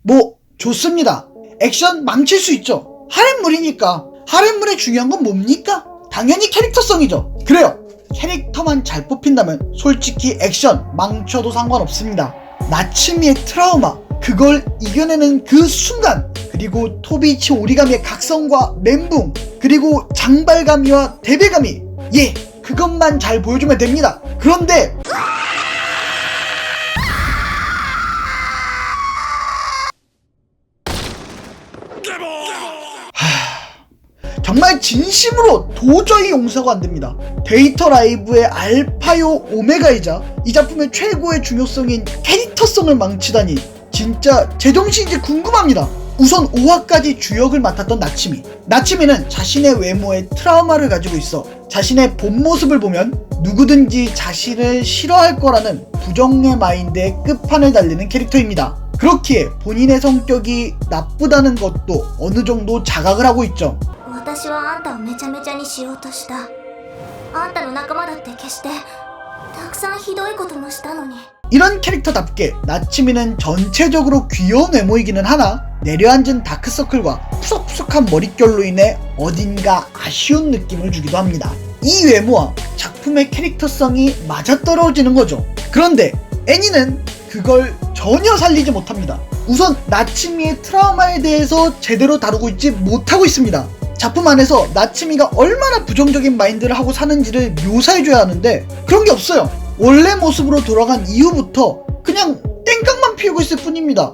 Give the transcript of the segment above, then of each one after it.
뭐 좋습니다. 액션 망칠 수 있죠. 하렘물이니까. 하렘물의 중요한 건 뭡니까? 당연히 캐릭터성이죠. 그래요. 캐릭터만 잘 뽑힌다면 솔직히 액션 망쳐도 상관없습니다. 나츠미의 트라우마, 그걸 이겨내는 그 순간, 그리고 토비이치 오리가미의 각성과 멘붕, 그리고 장발감이와 대배감이, 예, 그것만 잘 보여주면 됩니다. 그런데 정말 진심으로 도저히 용서가 안됩니다. 데이터 라이브의 알파요 오메가이자 이 작품의 최고의 중요성인 캐릭터성을 망치다니 진짜 제정신이 이제 궁금합니다. 우선 5화까지 주역을 맡았던 나츠미는 자신의 외모에 트라우마를 가지고 있어 자신의 본 모습을 보면 누구든지 자신을 싫어할 거라는 부정의 마인드에 끝판을 달리는 캐릭터입니다. 그렇기에 본인의 성격이 나쁘다는 것도 어느 정도 자각을 하고 있죠. 私はあんたをめちゃめちゃにしようとした。あんたの仲間だって決してたくさんひどいこともしたのに。 이런 캐릭터답게 나츠미는 전체적으로 귀여운 외모이기는 하나 내려앉은 다크서클과 푸석푸석한 머릿결로 인해 어딘가 아쉬운 느낌을 주기도 합니다. 이 외모와 작품의 캐릭터성이 맞아떨어지는 거죠. 그런데 애니는 그걸 전혀 살리지 못합니다. 우선 나츠미의 트라우마에 대해서 제대로 다루고 있지 못하고 있습니다. 작품 안에서 나츠미가 얼마나 부정적인 마인드를 하고 사는지를 묘사해줘야 하는데 그런 게 없어요. 원래 모습으로 돌아간 이후부터 그냥 땡깡만 피우고 있을 뿐입니다.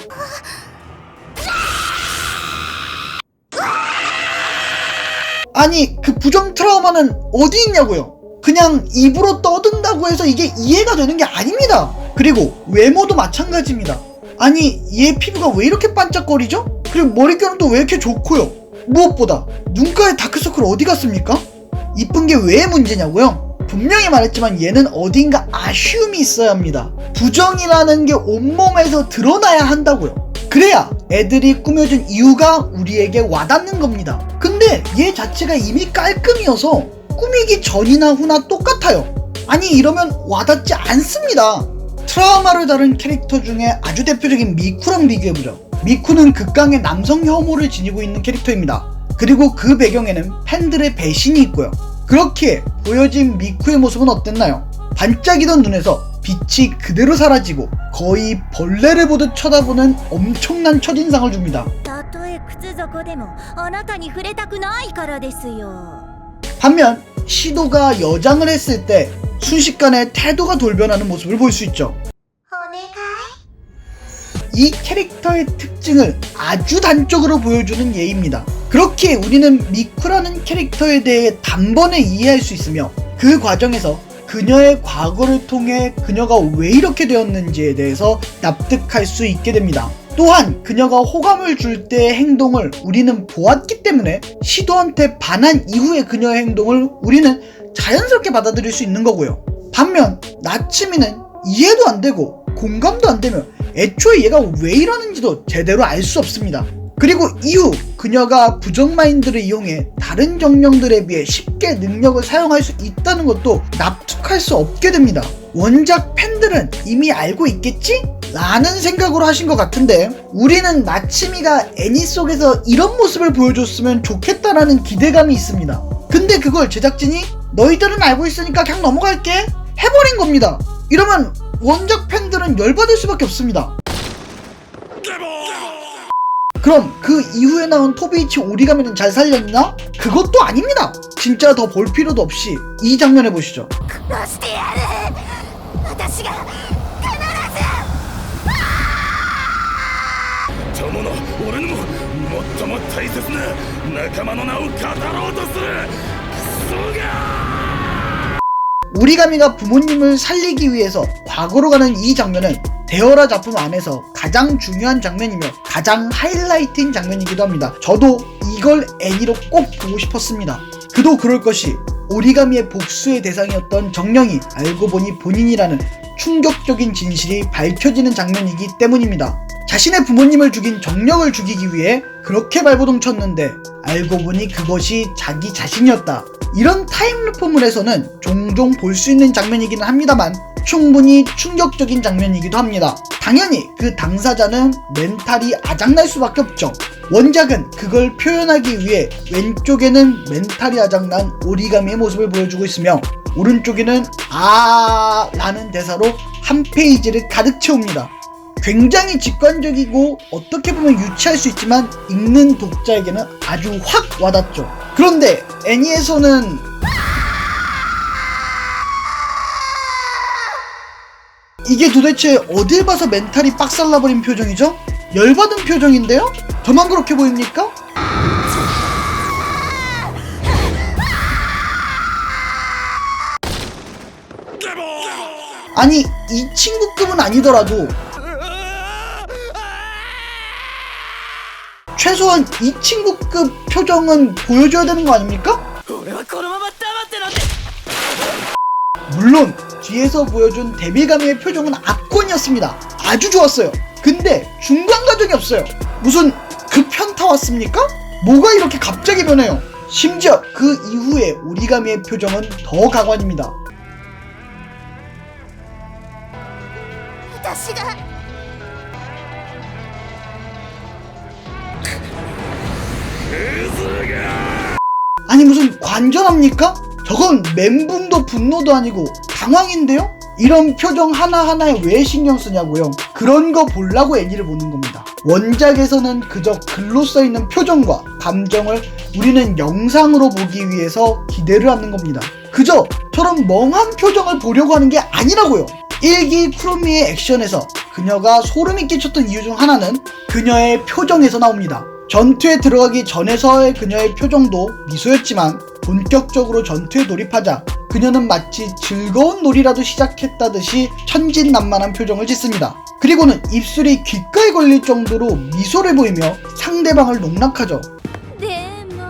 아니 그 부정 트라우마는 어디 있냐고요. 그냥 입으로 떠든다고 해서 이게 이해가 되는 게 아닙니다. 그리고 외모도 마찬가지입니다. 아니 얘 피부가 왜 이렇게 반짝거리죠? 그리고 머릿결은 왜 이렇게 좋고요. 무엇보다 눈가에 다크서클 어디 갔습니까? 이쁜 게 왜 문제냐고요? 분명히 말했지만 얘는 어딘가 아쉬움이 있어야 합니다. 부정이라는 게 온몸에서 드러나야 한다고요. 그래야 애들이 꾸며준 이유가 우리에게 와닿는 겁니다. 근데 얘 자체가 이미 깔끔이어서 꾸미기 전이나 후나 똑같아요. 아니 이러면 와닿지 않습니다. 트라우마를 다룬 캐릭터 중에 아주 대표적인 미쿠랑 비교해보죠. 미쿠는 극강의 남성 혐오를 지니고 있는 캐릭터입니다. 그리고 그 배경에는 팬들의 배신이 있고요. 그렇기에 보여진 미쿠의 모습은 어땠나요? 반짝이던 눈에서 빛이 그대로 사라지고 거의 벌레를 보듯 쳐다보는 엄청난 첫인상을 줍니다. 반면 시도가 여장을 했을 때 순식간에 태도가 돌변하는 모습을 볼 수 있죠. 이 캐릭터의 특징을 아주 단적으로 보여주는 예입니다. 그렇기에 우리는 미쿠라는 캐릭터에 대해 단번에 이해할 수 있으며 그 과정에서 그녀의 과거를 통해 그녀가 왜 이렇게 되었는지에 대해서 납득할 수 있게 됩니다. 또한 그녀가 호감을 줄 때의 행동을 우리는 보았기 때문에 시도한테 반한 이후의 그녀의 행동을 우리는 자연스럽게 받아들일 수 있는 거고요. 반면 나츠미는 이해도 안 되고 공감도 안 되며 애초에 얘가 왜 이러는지도 제대로 알 수 없습니다. 그리고 이후 그녀가 부정 마인드를 이용해 다른 정령들에 비해 쉽게 능력을 사용할 수 있다는 것도 납득할 수 없게 됩니다. 원작 팬들은 이미 알고 있겠지? 라는 생각으로 하신 것 같은데 우리는 나츠미가 애니 속에서 이런 모습을 보여줬으면 좋겠다라는 기대감이 있습니다. 근데 그걸 제작진이 너희들은 알고 있으니까 그냥 넘어갈게 해버린 겁니다. 이러면 원작 팬들은 열받을 수밖에 없습니다. 그럼 그 이후에 나온 토비이치 오리가미는 잘 살렸나? 그것도 아닙니다. 진짜 더 볼 필요도 없이 이 장면 해보시죠. 오리가미가 부모님을 살리기 위해서 과거로 가는 이 장면은 데어라 작품 안에서 가장 중요한 장면이며 가장 하이라이트인 장면이기도 합니다. 저도 이걸 애니로 꼭 보고 싶었습니다. 그도 그럴 것이 오리가미의 복수의 대상이었던 정령이 알고 보니 본인이라는 충격적인 진실이 밝혀지는 장면이기 때문입니다. 자신의 부모님을 죽인 정령을 죽이기 위해 그렇게 발버둥 쳤는데 알고 보니 그것이 자기 자신이었다. 이런 타임루프물에서는 종종 볼 수 있는 장면이기는 합니다만 충분히 충격적인 장면이기도 합니다. 당연히 그 당사자는 멘탈이 아작날 수밖에 없죠. 원작은 그걸 표현하기 위해 왼쪽에는 멘탈이 아작난 오리가미의 모습을 보여주고 있으며 오른쪽에는 아 라는 대사로 한 페이지를 가득 채웁니다. 굉장히 직관적이고 어떻게 보면 유치할 수 있지만 읽는 독자에게는 아주 확 와닿죠. 그런데 애니에서는 이게 도대체 어딜 봐서 멘탈이 빡살나버린 표정이죠? 열받은 표정인데요? 저만 그렇게 보입니까? 아니 이 친구급은 아니더라도 최소한 이 친구급 표정은 보여줘야 되는 거 아닙니까? 물론 뒤에서 보여준 데빌가미의 표정은 압권이었습니다. 아주 좋았어요. 근데 중간 과정이 없어요. 무슨 급현타 왔습니까? 뭐가 이렇게 갑자기 변해요? 심지어 그 이후에 오리가미의 표정은 더 가관입니다. 私が 아니 무슨 관전합니까? 저건 멘붕도 분노도 아니고 당황인데요? 이런 표정 하나하나에 왜 신경 쓰냐고요? 그런 거 보려고 애니를 보는 겁니다. 원작에서는 그저 글로 써있는 표정과 감정을 우리는 영상으로 보기 위해서 기대를 하는 겁니다. 그저 저런 멍한 표정을 보려고 하는 게 아니라고요. 1기 쿠로미의 액션에서 그녀가 소름이 끼쳤던 이유 중 하나는 그녀의 표정에서 나옵니다. 전투에 들어가기 전에서의 그녀의 표정도 미소였지만 본격적으로 전투에 돌입하자 그녀는 마치 즐거운 놀이라도 시작했다듯이 천진난만한 표정을 짓습니다. 그리고는 입술이 귓가에 걸릴 정도로 미소를 보이며 상대방을 농락하죠. でも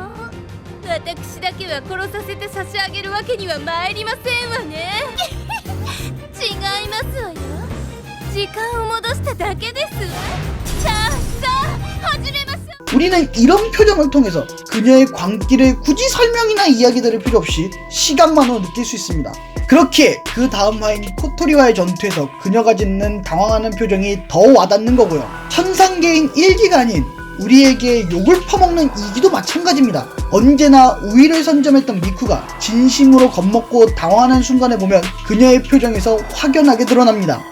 私だけは殺させて差し上げるわけには参りませんわね違いますわよ時間を戻しただけですわさあ始めましょう 우리는 이런 표정을 통해서 그녀의 광기를 굳이 설명이나 이야기 들을 필요 없이 시각만으로 느낄 수 있습니다. 그렇게 그 다음 화인 코토리와의 전투에서 그녀가 짓는 당황하는 표정이 더 와닿는 거고요. 천상계인 1기가 아닌 우리에게 욕을 퍼먹는 2기도 마찬가지입니다. 언제나 우위를 선점했던 미쿠가 진심으로 겁먹고 당황하는 순간을 보면 그녀의 표정에서 확연하게 드러납니다.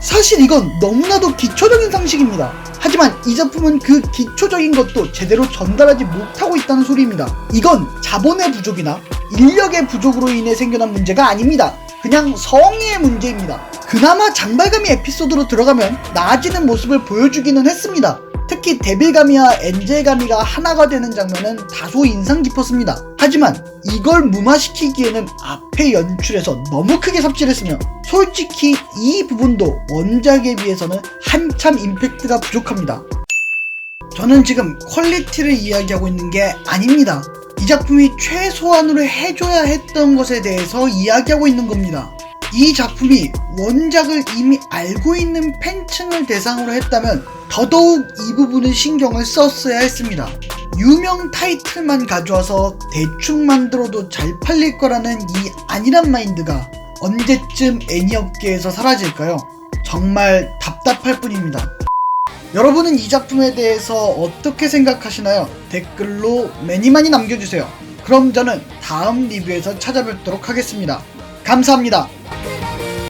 사실 이건 너무나도 기초적인 상식입니다. 하지만 이 작품은 그 기초적인 것도 제대로 전달하지 못하고 있다는 소리입니다. 이건 자본의 부족이나 인력의 부족으로 인해 생겨난 문제가 아닙니다. 그냥 성의의 문제입니다. 그나마 장발감이 에피소드로 들어가면 나아지는 모습을 보여주기는 했습니다. 특히 데빌가미와 엔젤가미가 하나가 되는 장면은 다소 인상 깊었습니다. 하지만 이걸 무마시키기에는 앞의 연출에서 너무 크게 삽질했으며 솔직히 이 부분도 원작에 비해서는 한참 임팩트가 부족합니다. 저는 지금 퀄리티를 이야기하고 있는 게 아닙니다. 이 작품이 최소한으로 해줘야 했던 것에 대해서 이야기하고 있는 겁니다. 이 작품이 원작을 이미 알고 있는 팬층을 대상으로 했다면 더더욱 이 부분은 신경을 썼어야 했습니다. 유명 타이틀만 가져와서 대충 만들어도 잘 팔릴 거라는 이 안일한 마인드가 언제쯤 애니업계에서 사라질까요? 정말 답답할 뿐입니다. 여러분은 이 작품에 대해서 어떻게 생각하시나요? 댓글로 많이 남겨주세요. 그럼 저는 다음 리뷰에서 찾아뵙도록 하겠습니다. 감사합니다.